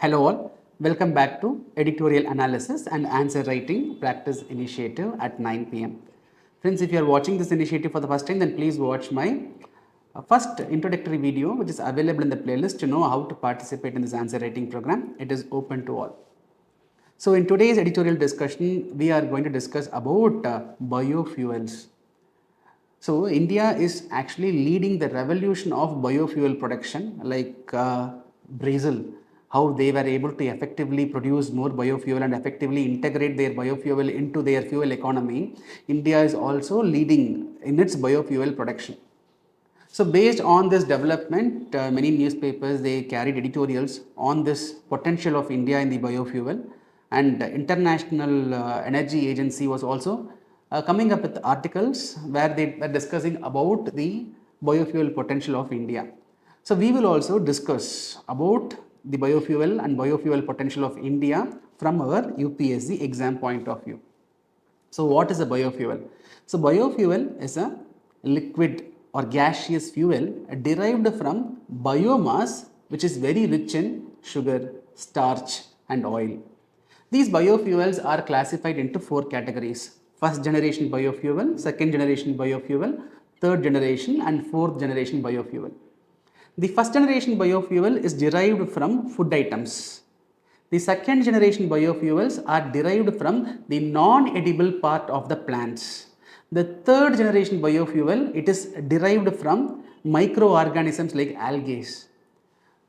Hello all, welcome back to Editorial Analysis and Answer Writing Practice Initiative at 9 p.m. Friends, if you are watching this initiative for the first time, then please watch my first introductory video which is available in the playlist to know how to participate in this answer writing program. It is open to all. So in today's editorial discussion, we are going to discuss about biofuels. So India is actually leading the revolution of biofuel production, like Brazil, how they were able to effectively produce more biofuel and effectively integrate their biofuel into their fuel economy. India is also leading in its biofuel production. So based on this development, many newspapers, they carried editorials on this potential of India in the biofuel, and International Energy Agency was also coming up with articles where they were discussing about the biofuel potential of India. So we will also discuss about the biofuel and biofuel potential of India from our UPSC exam point of view. So what is a biofuel? So biofuel is a liquid or gaseous fuel derived from biomass which is very rich in sugar, starch and oil. These biofuels are classified into four categories: first generation biofuel, second generation biofuel, third generation and fourth generation biofuel. The first generation biofuel is derived from food items. The second generation biofuels are derived from the non-edible part of the plants. The third generation biofuel, it is derived from microorganisms like algae.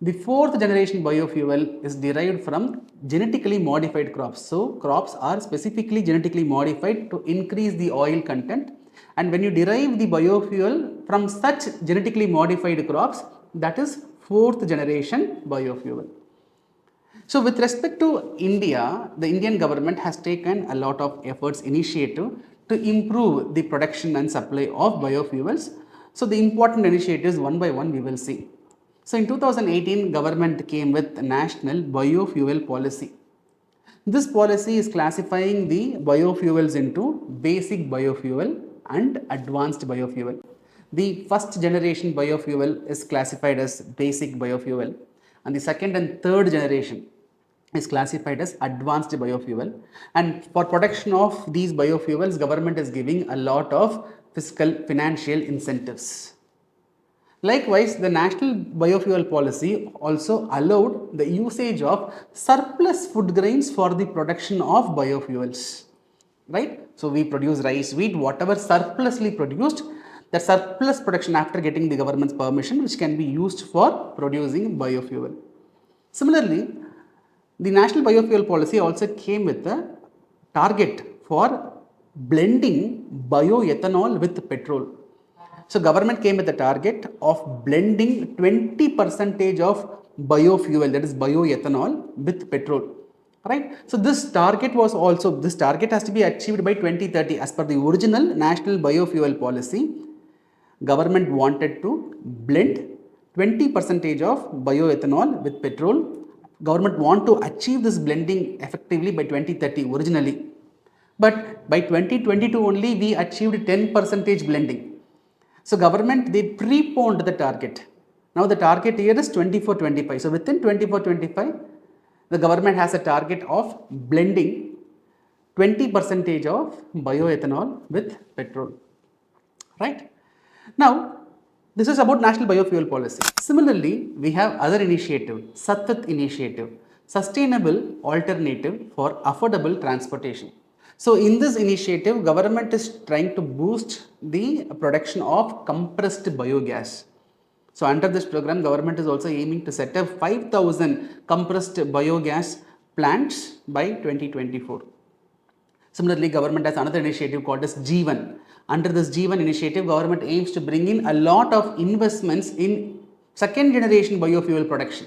The fourth generation biofuel is derived from genetically modified crops. So crops are specifically genetically modified to increase the oil content, and when you derive the biofuel from such genetically modified crops, that is fourth generation biofuel. So with respect to India, the Indian government has taken a lot of efforts, initiative to improve the production and supply of biofuels. So the important initiatives one by one we will see. So in 2018, government came with National Biofuel Policy. This policy is classifying the biofuels into basic biofuel and advanced biofuel. The first generation biofuel is classified as basic biofuel, and the second and third generation is classified as advanced biofuel. And for production of these biofuels, government is giving a lot of fiscal financial incentives. Likewise, the National Biofuel Policy also allowed the usage of surplus food grains for the production of biofuels, right? So we produce rice, wheat, whatever surplusly produced, the surplus production after getting the government's permission, which can be used for producing biofuel. Similarly, the National Biofuel Policy also came with a target for blending bioethanol with petrol. So government came with a target of blending 20% of biofuel, that is bioethanol, with petrol. Right? So this target has to be achieved by 2030 as per the original National Biofuel Policy. Government wanted to blend 20% of bioethanol with petrol. Government want to achieve this blending effectively by 2030 originally. But by 2022 only we achieved 10% blending. So government, they preponed the target. Now the target year is 24-25. So within 24-25, the government has a target of blending 20% of bioethanol with petrol. Right? Now, this is about National Biofuel Policy. Similarly, we have other initiative, Sattat initiative, Sustainable Alternative for Affordable Transportation. So in this initiative, government is trying to boost the production of compressed biogas. So under this program, government is also aiming to set up 5,000 compressed biogas plants by 2024. Similarly, government has another initiative called as G1. Under this G1 initiative, government aims to bring in a lot of investments in second generation biofuel production.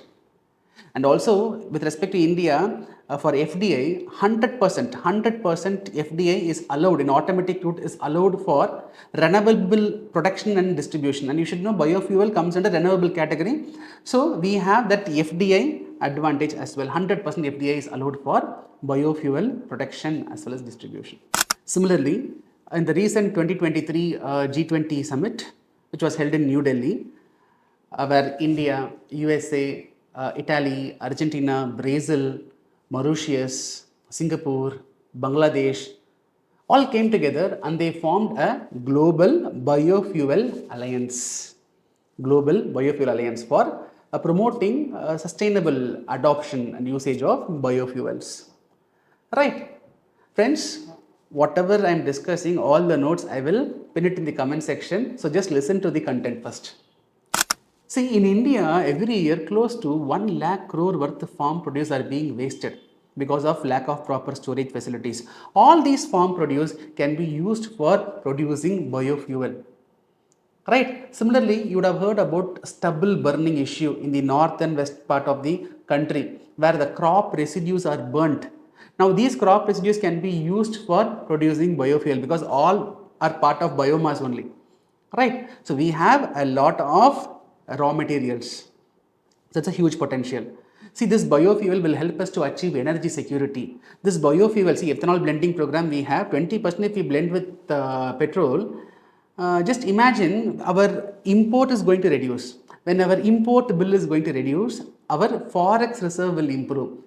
And also with respect to India, for FDI, 100% FDI is allowed, in automatic route is allowed for renewable production and distribution. And you should know biofuel comes under renewable category. So we have that FDI advantage as well. 100% FDI is allowed for biofuel production as well as distribution. Similarly, in the recent 2023 G20 summit, which was held in New Delhi, where India, USA, Italy, Argentina, Brazil, Mauritius, Singapore, Bangladesh, all came together and they formed a global biofuel alliance. Global Biofuel Alliance for promoting sustainable adoption and usage of biofuels. Right. Friends, whatever I am discussing, all the notes I will pin it in the comment section. So just listen to the content first. See, in India, every year close to 1 lakh crore worth of farm produce are being wasted because of lack of proper storage facilities. All these farm produce can be used for producing biofuel. Right. Similarly, you would have heard about stubble burning issue in the north and west part of the country where the crop residues are burnt. Now, these crop residues can be used for producing biofuel because all are part of biomass only. Right. So, we have a lot of raw materials. That's a huge potential. See, this biofuel will help us to achieve energy security. This biofuel, see, ethanol blending program we have 20% if we blend with petrol. Just imagine our import is going to reduce. When our import bill is going to reduce, our forex reserve will improve.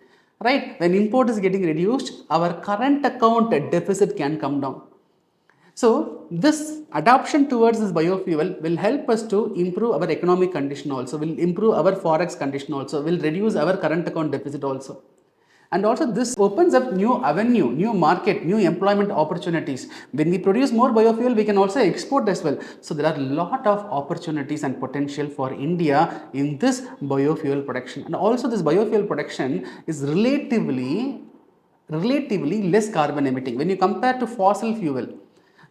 Right? When import is getting reduced, our current account deficit can come down. So, this adoption towards this biofuel will help us to improve our economic condition also, will improve our forex condition also, will reduce our current account deficit also. And also this opens up new avenue, new market, new employment opportunities. When we produce more biofuel, we can also export as well. So there are a lot of opportunities and potential for India in this biofuel production. And also this biofuel production is relatively less carbon emitting. When you compare to fossil fuel,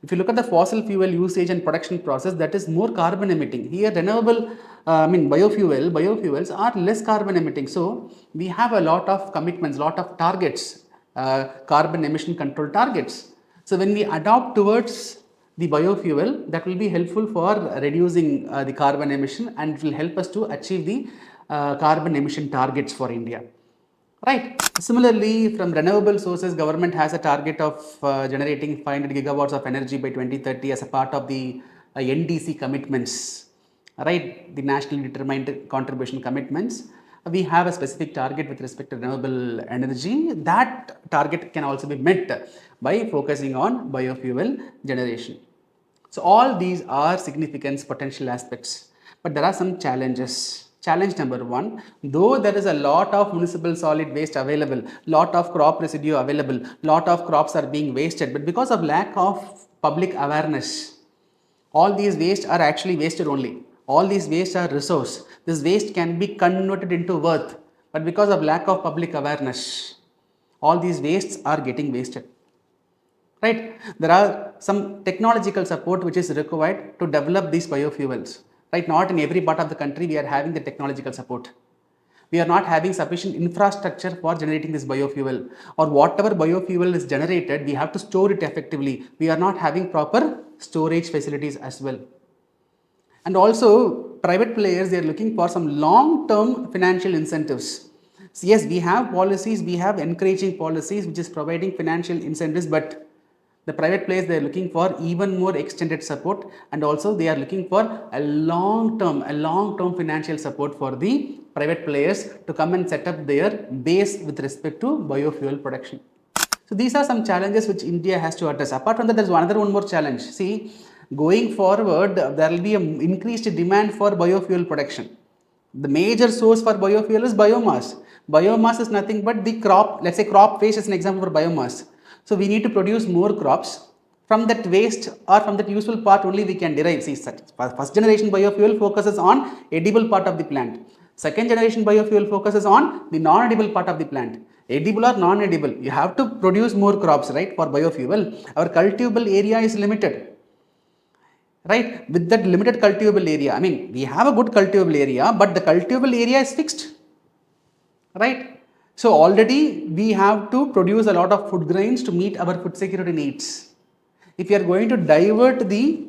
if you look at the fossil fuel usage and production process, that is more carbon emitting. Here, biofuels are less carbon emitting. So, we have a lot of commitments, lot of targets, carbon emission control targets. So, when we adopt towards the biofuel, that will be helpful for reducing the carbon emission and it will help us to achieve the carbon emission targets for India. Right. Similarly, from renewable sources, government has a target of generating 500 gigawatts of energy by 2030 as a part of the NDC commitments. Right, the nationally determined contribution commitments. We have a specific target with respect to renewable energy. That target can also be met by focusing on biofuel generation. So all these are significant potential aspects, but there are some challenges. Challenge number one, though there is a lot of municipal solid waste available, lot of crop residue available, lot of crops are being wasted, but because of lack of public awareness, all these wastes are actually wasted only. All these wastes are resource. This waste can be converted into worth, but because of lack of public awareness, all these wastes are getting wasted. Right? There are some technological support which is required to develop these biofuels. Right? Not in every part of the country we are having the technological support. We are not having sufficient infrastructure for generating this biofuel, or whatever biofuel is generated, we have to store it effectively. We are not having proper storage facilities as well. And also private players, they are looking for some long-term financial incentives. So yes, we have policies, we have encouraging policies which is providing financial incentives, but the private players, they are looking for even more extended support, and also they are looking for a long-term financial support for the private players to come and set up their base with respect to biofuel production. So these are some challenges which India has to address. Apart from that, there is one more challenge. See, going forward, there will be an increased demand for biofuel production. The major source for biofuel is biomass. Biomass is nothing but the crop, let's say crop waste is an example for biomass. So we need to produce more crops. From that waste or from that useful part only we can derive. See, first generation biofuel focuses on edible part of the plant. Second generation biofuel focuses on the non-edible part of the plant. Edible or non-edible, you have to produce more crops, right, for biofuel. Our cultivable area is limited. Right, with that limited cultivable area, I mean, we have a good cultivable area, but the cultivable area is fixed. Right. So already we have to produce a lot of food grains to meet our food security needs. If you are going to divert the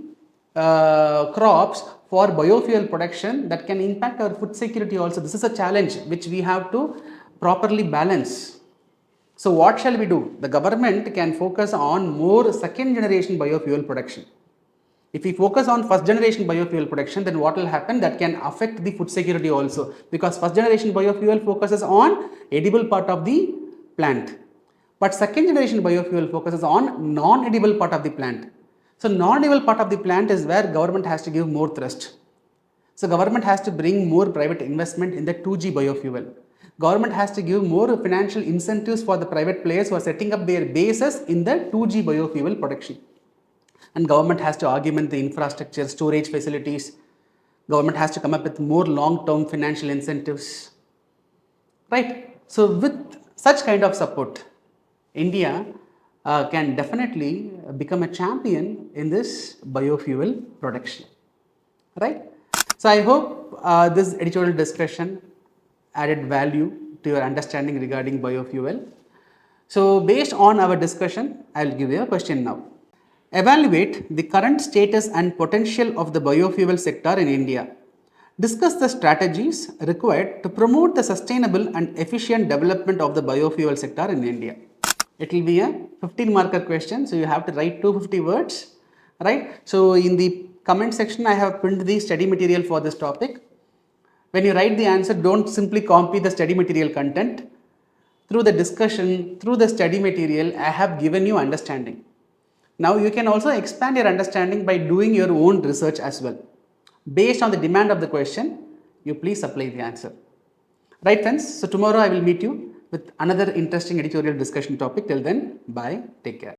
crops for biofuel production, that can impact our food security also. This is a challenge which we have to properly balance. So what shall we do? The government can focus on more second generation biofuel production. If we focus on first generation biofuel production, then what will happen? That can affect the food security also, because first generation biofuel focuses on edible part of the plant, but second generation biofuel focuses on non-edible part of the plant. So non-edible part of the plant is where government has to give more thrust. So government has to bring more private investment in the 2G biofuel. Government has to give more financial incentives for the private players who are setting up their bases in the 2G biofuel production. And government has to augment the infrastructure, storage facilities. Government has to come up with more long-term financial incentives, right? So with such kind of support, India can definitely become a champion in this biofuel production, right? So I hope this editorial discussion added value to your understanding regarding biofuel. So based on our discussion, I will give you a question now. Evaluate the current status and potential of the biofuel sector in India. Discuss the strategies required to promote the sustainable and efficient development of the biofuel sector in India. It will be a 15-marker question, so you have to write 250 words, right? So in the comment section, I have pinned the study material for this topic. When you write the answer, don't simply copy the study material content. Through the discussion, through the study material, I have given you understanding. Now you can also expand your understanding by doing your own research as well. Based on the demand of the question, you please apply the answer. Right friends, so tomorrow I will meet you with another interesting editorial discussion topic. Till then, bye, take care.